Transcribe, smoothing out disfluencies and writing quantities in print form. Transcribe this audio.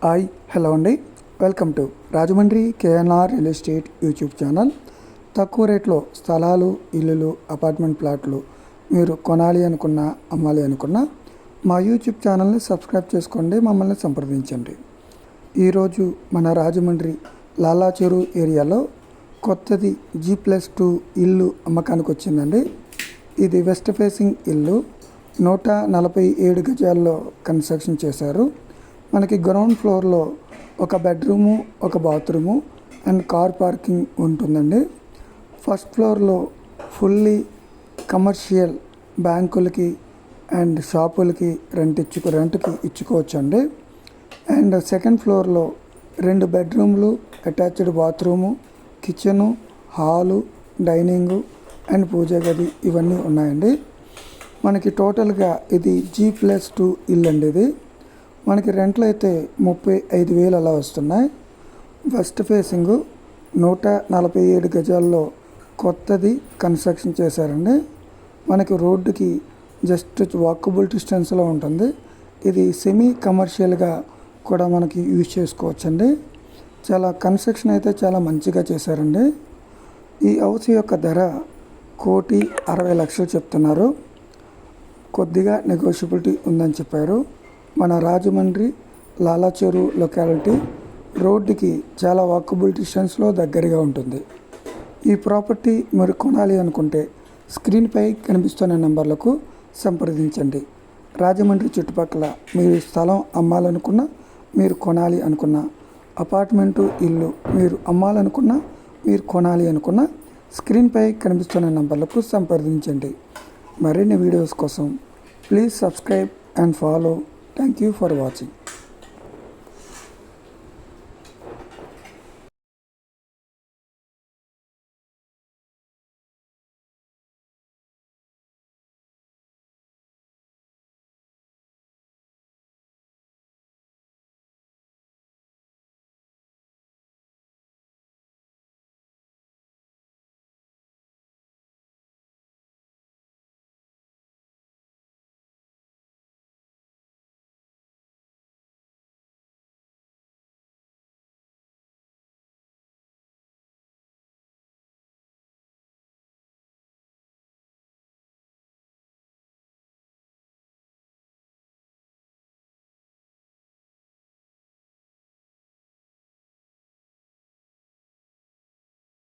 Hi hello అండి, welcome to Rajahmundry KNR real estate YouTube channel. తక్కువ రేట్లో స్థలాలు, ఇల్లులు, అపార్ట్మెంట్ ప్లాట్లు మీరు కొనాలి అనుకున్నా, అమ్మాలి అనుకున్నా మా యూట్యూబ్ ఛానల్ని సబ్స్క్రైబ్ చేసుకోండి, మమ్మల్ని సంప్రదించండి. ఈరోజు మన రాజమండ్రి లాలా చెరువు ఏరియాలో కొత్తది G+2 ఇల్లు అమ్మకానికి వచ్చిందండి. ఇది వెస్ట్ ఫేసింగ్ ఇల్లు, 147 గజాల్లో కన్స్ట్రక్షన్ చేశారు. మనకి గ్రౌండ్ ఫ్లోర్లో ఒక బెడ్రూము, ఒక బాత్రూము అండ్ కార్ పార్కింగ్ ఉంటుందండి. ఫస్ట్ ఫ్లోర్లో ఫుల్లీ కమర్షియల్ బ్యాంకులకి అండ్ షాపులకి రెంట్కి ఇచ్చుకోవచ్చండి. అండ్ సెకండ్ ఫ్లోర్లో 2 బెడ్రూమ్లు, attached bathroom, kitchen, hall, dining and పూజ గది ఇవన్నీ ఉన్నాయండి. మనకి టోటల్గా ఇది G+2 ఇల్లు అండి. ఇది మనకి రెంట్లు అయితే 35,000 అలా వస్తున్నాయి. వెస్ట్ ఫేసింగ్ 147 గజాల్లో కొత్తది కన్స్ట్రక్షన్ చేశారండి. మనకి రోడ్డుకి జస్ట్ వాకబుల్ డిస్టెన్స్లో ఉంటుంది. ఇది సెమీ కమర్షియల్గా కూడా మనకి యూజ్ చేసుకోవచ్చండి. చాలా కన్స్ట్రక్షన్ అయితే చాలా మంచిగా చేశారండి. ఈ హౌస్ యొక్క ధర 1,60,00,000 చెప్తున్నారు. కొద్దిగా నెగోషియబిలిటీ ఉందని చెప్పారు. మన రాజమండ్రి లాలా చెరువు లొకాలిటీ రోడ్డుకి చాలా వాకబుల్ డిస్టెన్స్లో దగ్గరగా ఉంటుంది. ఈ ప్రాపర్టీ మీరు కొనాలి అనుకుంటే స్క్రీన్పై కనిపిస్తున్న నెంబర్లకు సంప్రదించండి. రాజమండ్రి చుట్టుపక్కల మీరు స్థలం అమ్మాలనుకున్నా, మీరు కొనాలి అనుకున్న అపార్ట్మెంటు, ఇల్లు మీరు అమ్మాలనుకున్నా, మీరు కొనాలి అనుకున్న స్క్రీన్పై కనిపిస్తున్న నెంబర్లకు సంప్రదించండి. మరిన్ని వీడియోస్ కోసం please subscribe and follow. Thank you for watching.